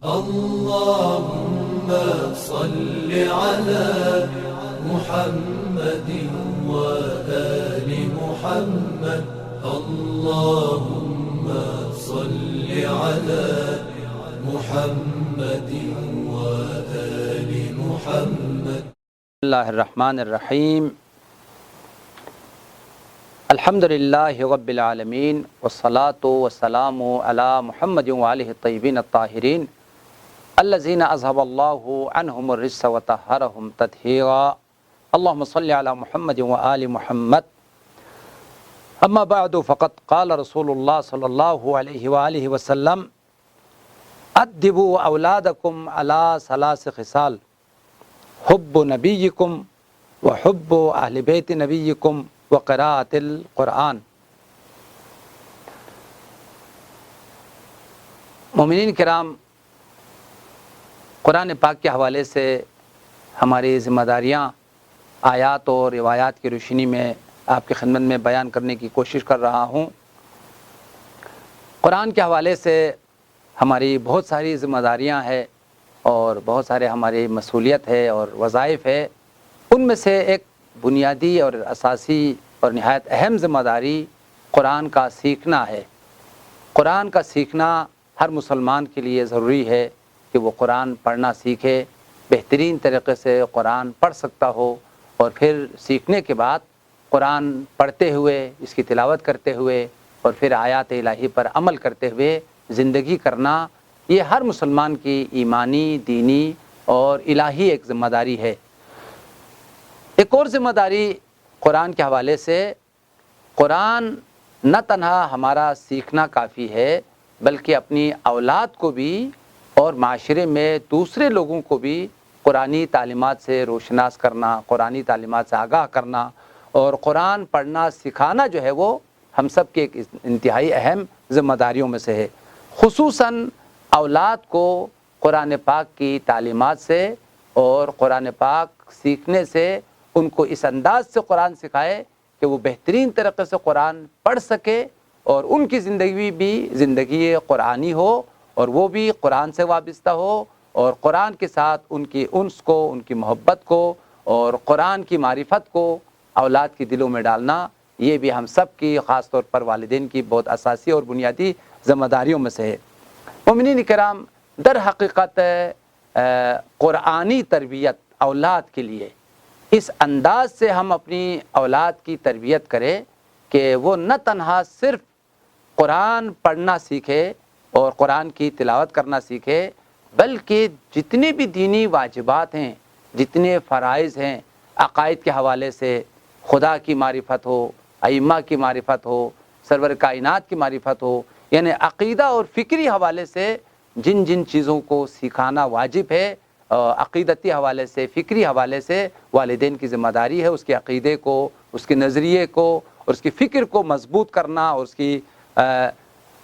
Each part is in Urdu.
اللهم صل على محمد وآل محمد. اللهم صل على محمد وآل محمد. بسم اللہ الرحمن الرحیم. الحمد للہ رب العالمین والصلاة والسلام علی محمد وآلہ الطیبین الطاہرین الذین اذهب اللہ عنہم الرجس وطہرہم تطہیرا. اللہم صل علی محمد وآل محمد. اما بعد فقد قال رسول اللہ صلی اللہ علیہ وآلہ وسلم ادبوا اولادکم علی ثلاث خصال: حب نبیکم وحب اہل بیت نبیکم وقراءۃ القرآن. مومنین کرام، قرآن پاک کے حوالے سے ہماری ذمہ داریاں آیات اور روایات کی روشنی میں آپ کی خدمت میں بیان کرنے کی کوشش کر رہا ہوں. قرآن کے حوالے سے ہماری بہت ساری ذمہ داریاں ہیں اور بہت سارے ہماری مسئولیت ہے اور وظائف ہے. ان میں سے ایک بنیادی اور اساسی اور نہایت اہم ذمہ داری قرآن کا سیکھنا ہے. قرآن کا سیکھنا ہر مسلمان کے لیے ضروری ہے کہ وہ قرآن پڑھنا سیکھے، بہترین طریقے سے قرآن پڑھ سکتا ہو، اور پھر سیکھنے کے بعد قرآن پڑھتے ہوئے، اس کی تلاوت کرتے ہوئے اور پھر آیات الہی پر عمل کرتے ہوئے زندگی کرنا، یہ ہر مسلمان کی ایمانی، دینی اور الہی ایک ذمہ داری ہے. ایک اور ذمہ داری قرآن کے حوالے سے، قرآن نہ تنہا ہمارا سیکھنا کافی ہے بلکہ اپنی اولاد کو بھی اور معاشرے میں دوسرے لوگوں کو بھی قرآنی تعلیمات سے روشناس کرنا، قرآنی تعلیمات سے آگاہ کرنا اور قرآن پڑھنا سکھانا جو ہے وہ ہم سب کے ایک انتہائی اہم ذمہ داریوں میں سے ہے. خصوصاً اولاد کو قرآن پاک کی تعلیمات سے اور قرآن پاک سیکھنے سے ان کو اس انداز سے قرآن سکھائے کہ وہ بہترین طریقے سے قرآن پڑھ سکے اور ان کی زندگی بھی زندگی قرآنی ہو اور وہ بھی قرآن سے وابستہ ہو، اور قرآن کے ساتھ ان کی انس کو، ان کی محبت کو اور قرآن کی معرفت کو اولاد کی دلوں میں ڈالنا، یہ بھی ہم سب کی، خاص طور پر والدین کی بہت اساسی اور بنیادی ذمہ داریوں میں سے ہے. مومنین کرام، در حقیقت قرآنی تربیت اولاد کے لیے اس انداز سے ہم اپنی اولاد کی تربیت کریں کہ وہ نہ تنہا صرف قرآن پڑھنا سیکھے اور قرآن کی تلاوت کرنا سیکھے، بلکہ جتنے بھی دینی واجبات ہیں، جتنے فرائض ہیں، عقائد کے حوالے سے خدا کی معرفت ہو، ائمہ کی معرفت ہو، سرور کائنات کی معرفت ہو، یعنی عقیدہ اور فکری حوالے سے جن جن چیزوں کو سکھانا واجب ہے، عقیدتی حوالے سے، فکری حوالے سے والدین کی ذمہ داری ہے اس کے عقیدے کو، اس کے نظریے کو اور اس کی فکر کو مضبوط کرنا، اور اس کی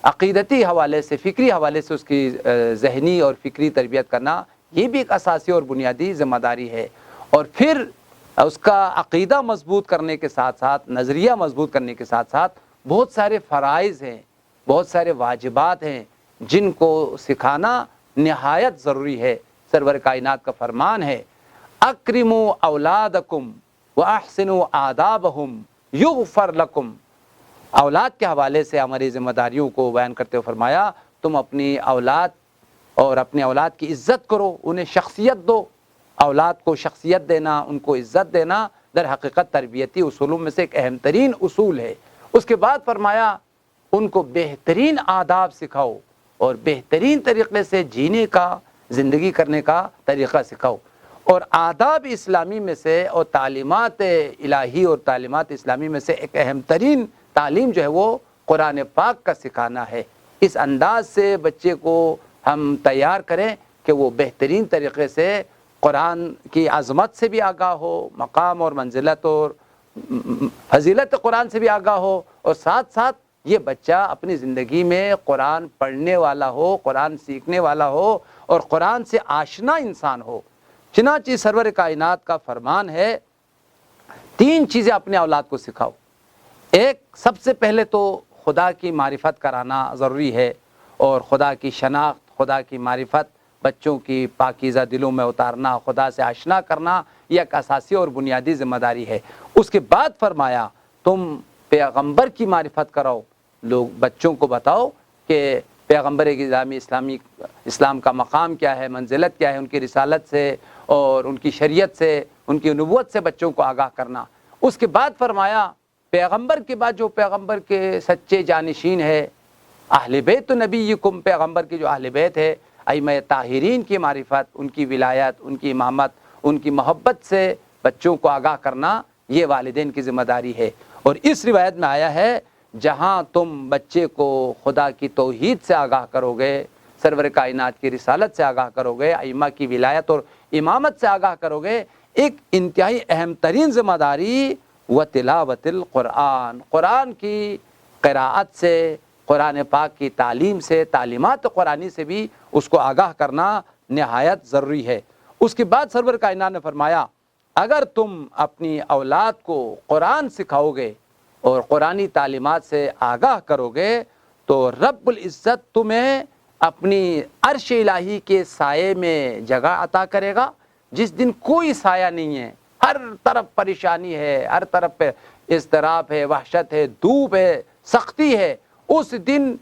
عقیدتی حوالے سے، فکری حوالے سے اس کی ذہنی اور فکری تربیت کرنا، یہ بھی ایک اساسی اور بنیادی ذمہ داری ہے. اور پھر اس کا عقیدہ مضبوط کرنے کے ساتھ ساتھ، نظریہ مضبوط کرنے کے ساتھ ساتھ بہت سارے فرائض ہیں، بہت سارے واجبات ہیں جن کو سکھانا نہایت ضروری ہے. سرور کائنات کا فرمان ہے: اکرموا اولادکم واحسنوا آدابہم یغفر لکم. اولاد کے حوالے سے ہماری ذمہ داریوں کو بیان کرتے ہوئے فرمایا، تم اپنی اولاد اور اپنے اولاد کی عزت کرو، انہیں شخصیت دو. اولاد کو شخصیت دینا، ان کو عزت دینا در حقیقت تربیتی اصولوں میں سے ایک اہم ترین اصول ہے. اس کے بعد فرمایا ان کو بہترین آداب سکھاؤ اور بہترین طریقے سے جینے کا، زندگی کرنے کا طریقہ سکھاؤ. اور آداب اسلامی میں سے اور تعلیمات الہی اور تعلیمات اسلامی میں سے ایک اہم ترین تعلیم جو ہے وہ قرآن پاک کا سکھانا ہے. اس انداز سے بچے کو ہم تیار کریں کہ وہ بہترین طریقے سے قرآن کی عظمت سے بھی آگاہ ہو، مقام اور منزلت اور فضیلت قرآن سے بھی آگاہ ہو، اور ساتھ ساتھ یہ بچہ اپنی زندگی میں قرآن پڑھنے والا ہو، قرآن سیکھنے والا ہو اور قرآن سے آشنا انسان ہو. چنانچہ سرور کائنات کا فرمان ہے 3 چیزیں اپنے اولاد کو سکھاؤ. ایک، سب سے پہلے تو خدا کی معرفت کرانا ضروری ہے، اور خدا کی شناخت، خدا کی معرفت بچوں کی پاکیزہ دلوں میں اتارنا، خدا سے آشنا کرنا، یہ ایک اساسی اور بنیادی ذمہ داری ہے۔ اس کے بعد فرمایا تم پیغمبر کی معرفت کرو، لوگ بچوں کو بتاؤ کہ پیغمبر اسلام کا مقام کیا ہے، منزلت کیا ہے، ان کی رسالت سے اور ان کی شریعت سے، ان کی نبوت سے بچوں کو آگاہ کرنا۔ اس کے بعد فرمایا پیغمبر کے بعد جو پیغمبر کے سچے جانشین ہے، اہل بیت نبیکم، پیغمبر کے جو اہل بیت ہے، ائمہ طاہرین کی معرفت، ان کی ولایت، ان کی امامت، ان کی محبت سے بچوں کو آگاہ کرنا، یہ والدین کی ذمہ داری ہے۔ اور اس روایت میں آیا ہے جہاں تم بچے کو خدا کی توحید سے آگاہ کرو گے، سرور کائنات کی رسالت سے آگاہ کرو گے، ائمہ کی ولایت اور امامت سے آگاہ کرو گے، ایک انتہائی اہم ترین ذمہ داری و تلاوت القرآن، قرآن کی قراءت سے، قرآن پاک کی تعلیم سے، تعلیمات قرآنی سے بھی اس کو آگاہ کرنا نہایت ضروری ہے۔ اس کے بعد سرور کائنات نے فرمایا اگر تم اپنی اولاد کو قرآن سکھاؤ گے اور قرآنی تعلیمات سے آگاہ کرو گے تو رب العزت تمہیں اپنی عرش الہی کے سائے میں جگہ عطا کرے گا، جس دن کوئی سایہ نہیں ہے، ہر طرف پریشانی ہے، ہر طرف پہ اضطراب ہے، وحشت ہے، دھوپ ہے، سختی ہے۔ اس دن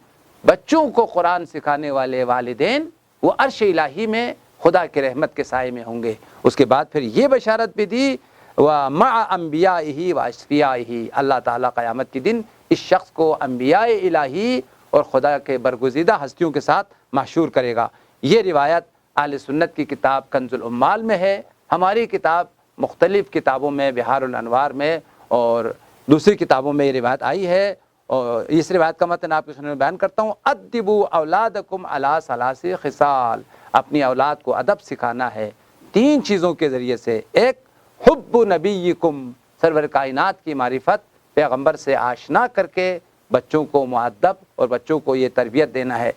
بچوں کو قرآن سکھانے والے والدین وہ عرش الہی میں خدا کی رحمت کے سائے میں ہوں گے۔ اس کے بعد پھر یہ بشارت بھی دی وَمَعَ أَنْبِيَائِهِ وَأَصْفِيَائِهِ، اللہ تعالیٰ قیامت کے دن اس شخص کو انبیاء الہی اور خدا کے برگزیدہ ہستیوں کے ساتھ محشور کرے گا۔ یہ روایت اہل سنت کی کتاب کنز العمال میں ہے، ہماری کتاب مختلف کتابوں میں بحار الانوار میں اور دوسری کتابوں میں یہ روایت آئی ہے۔ اور اس روایت کا متن آپ کے سامنے بیان کرتا ہوں، ادبوا اولادکم علی ثلاث خصال، اپنی اولاد کو ادب سکھانا ہے 3 چیزوں کے ذریعے سے۔ ایک حب نبیکم، سرور کائنات کی معرفت، پیغمبر سے آشنا کر کے بچوں کو مؤدب اور بچوں کو یہ تربیت دینا ہے۔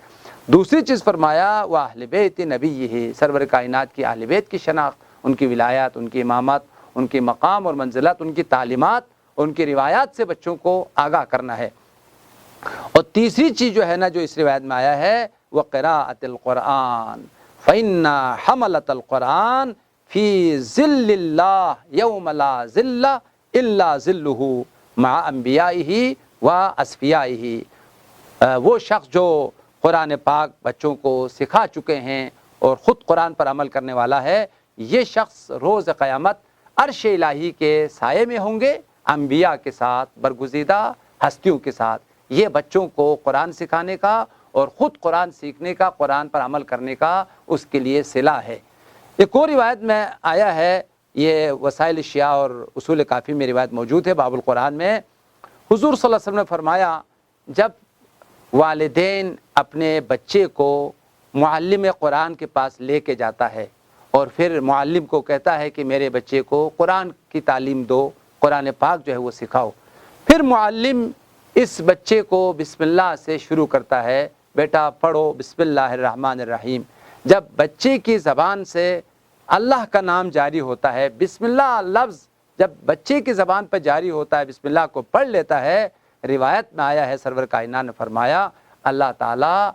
دوسری چیز فرمایا وہ اہل بیت نبی، سرور کائنات کی اہل بیت کی شناخت، ان کی ولایت، ان کی امامت، ان کی مقام اور منزلت، ان کی تعلیمات، ان کی روایات سے بچوں کو آگاہ کرنا ہے۔ اور تیسری چیز جو ہے نا، جو اس روایت میں آیا ہے، وہ قراءت القرآن، فإن حملۃ القرآن فی ظل اللہ یوم لا ظل الا ظلہ مع انبیائہ و اصفیائہ۔ وہ شخص جو قرآن پاک بچوں کو سکھا چکے ہیں اور خود قرآن پر عمل کرنے والا ہے، یہ شخص روز قیامت عرش الہی کے سائے میں ہوں گے، انبیاء کے ساتھ، برگزیدہ ہستیوں کے ساتھ۔ یہ بچوں کو قرآن سکھانے کا اور خود قرآن سیکھنے کا، قرآن پر عمل کرنے کا اس کے لیے صلہ ہے۔ ایک اور روایت میں آیا ہے، یہ وسائل الشیعہ اور اصول کافی میں روایت موجود ہے، باب القرآن میں حضور صلی اللہ علیہ وسلم نے فرمایا جب والدین اپنے بچے کو معلم قرآن کے پاس لے کے جاتا ہے اور پھر معلم کو کہتا ہے کہ میرے بچے کو قرآن کی تعلیم دو، قرآن پاک جو ہے وہ سکھاؤ، پھر معلم اس بچے کو بسم اللہ سے شروع کرتا ہے، بیٹا پڑھو بسم اللہ الرحمن الرحیم۔ جب بچے کی زبان سے اللہ کا نام جاری ہوتا ہے، بسم اللہ لفظ جب بچے کی زبان پر جاری ہوتا ہے، بسم اللہ کو پڑھ لیتا ہے، روایت میں آیا ہے سرور کائنات نے فرمایا اللہ تعالیٰ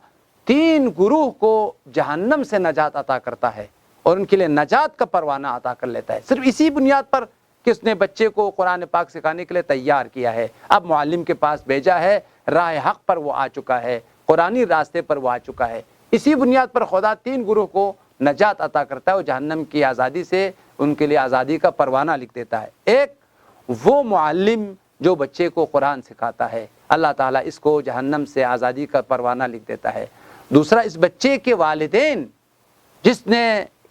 3 گروہ کو جہنم سے نجات عطا کرتا ہے اور ان کے لیے نجات کا پروانہ عطا کر لیتا ہے، صرف اسی بنیاد پر کہ اس نے بچے کو قرآن پاک سکھانے کے لیے تیار کیا ہے، اب معلم کے پاس بھیجا ہے، راہ حق پر وہ آ چکا ہے، قرآنی راستے پر وہ آ چکا ہے۔ اسی بنیاد پر خدا 3 گروہ کو نجات عطا کرتا ہے اور جہنم کی آزادی سے ان کے لیے آزادی کا پروانہ لکھ دیتا ہے۔ ایک وہ معلم جو بچے کو قرآن سکھاتا ہے، اللہ تعالیٰ اس کو جہنم سے آزادی کا پروانہ لکھ دیتا ہے۔ دوسرا اس بچے کے والدین جس نے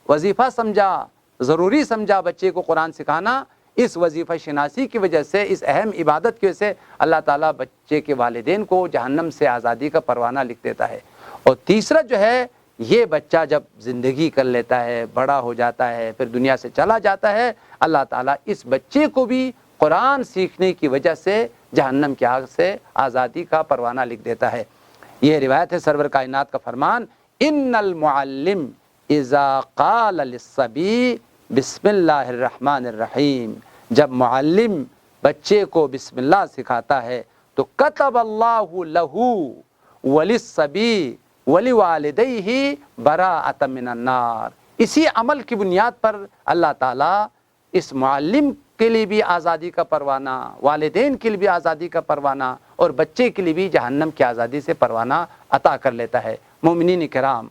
وظیفہ سمجھا، ضروری سمجھا بچے کو قرآن سکھانا، اس وظیفہ شناسی کی وجہ سے، اس اہم عبادت کی وجہ سے اللہ تعالیٰ بچے کے والدین کو جہنم سے آزادی کا پروانہ لکھ دیتا ہے۔ اور تیسرا جو ہے، یہ بچہ جب زندگی کر لیتا ہے، بڑا ہو جاتا ہے، پھر دنیا سے چلا جاتا ہے، اللہ تعالیٰ اس بچے کو بھی قرآن سیکھنے کی وجہ سے جہنم کی آگ سے آزادی کا پروانہ لکھ دیتا ہے۔ یہ روایت ہے سرور کائنات کا فرمان، ان المعلم اذا قال للصبی بسم اللہ الرحمن الرحیم، جب معلم بچے کو بسم اللہ سکھاتا ہے تو کتب اللہ لہ وللصبی وَلِوَالِدَيْهِ بَرَاءَةً مِّنَ النَّارِ. اسی عمل کی بنیاد پر اللہ تعالیٰ اس معلم کے لیے بھی آزادی کا پروانہ، والدین کے لیے بھی آزادی کا پروانہ، اور بچے کے لیے بھی جہنم کی آزادی سے پروانہ عطا کر لیتا ہے. مومنین کرام،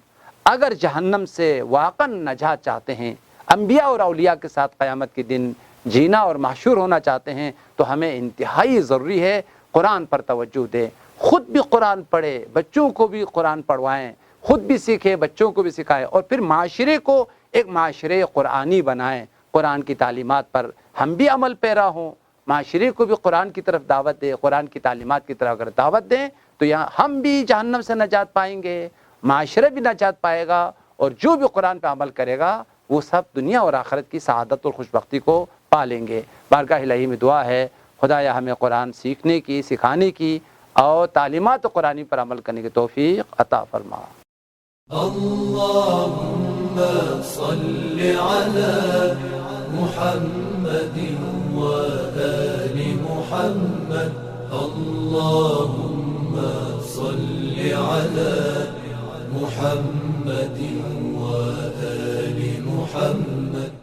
اگر جہنم سے واقعا نجات چاہتے ہیں، انبیاء اور اولیاء کے ساتھ قیامت کے دن جینا اور محشور ہونا چاہتے ہیں، تو ہمیں انتہائی ضروری ہے قرآن پر توجہ دیں. خود بھی قرآن پڑھے، بچوں کو بھی قرآن پڑھوائیں، خود بھی سیکھیں، بچوں کو بھی سکھائیں، اور پھر معاشرے کو ایک معاشرے قرآنی بنائیں. قرآن کی تعلیمات پر ہم بھی عمل پیرا ہوں، معاشرے کو بھی قرآن کی طرف دعوت دیں. قرآن کی تعلیمات کی طرف اگر دعوت دیں تو یہاں ہم بھی جہنم سے نجات پائیں گے، معاشرے بھی نجات پائے گا، اور جو بھی قرآن پہ عمل کرے گا وہ سب دنیا اور آخرت کی سعادت اور خوشبختی کو پا لیں گے. بارگاہ الہی میں دعا ہے خدایا ہمیں قرآن سیکھنے کی، سکھانے کی اور تعلیمات قرآنی پر عمل کرنے کی توفیق عطا فرما. اللهم صل على محمد وآل محمد. اللهم صل على محمد وآل محمد.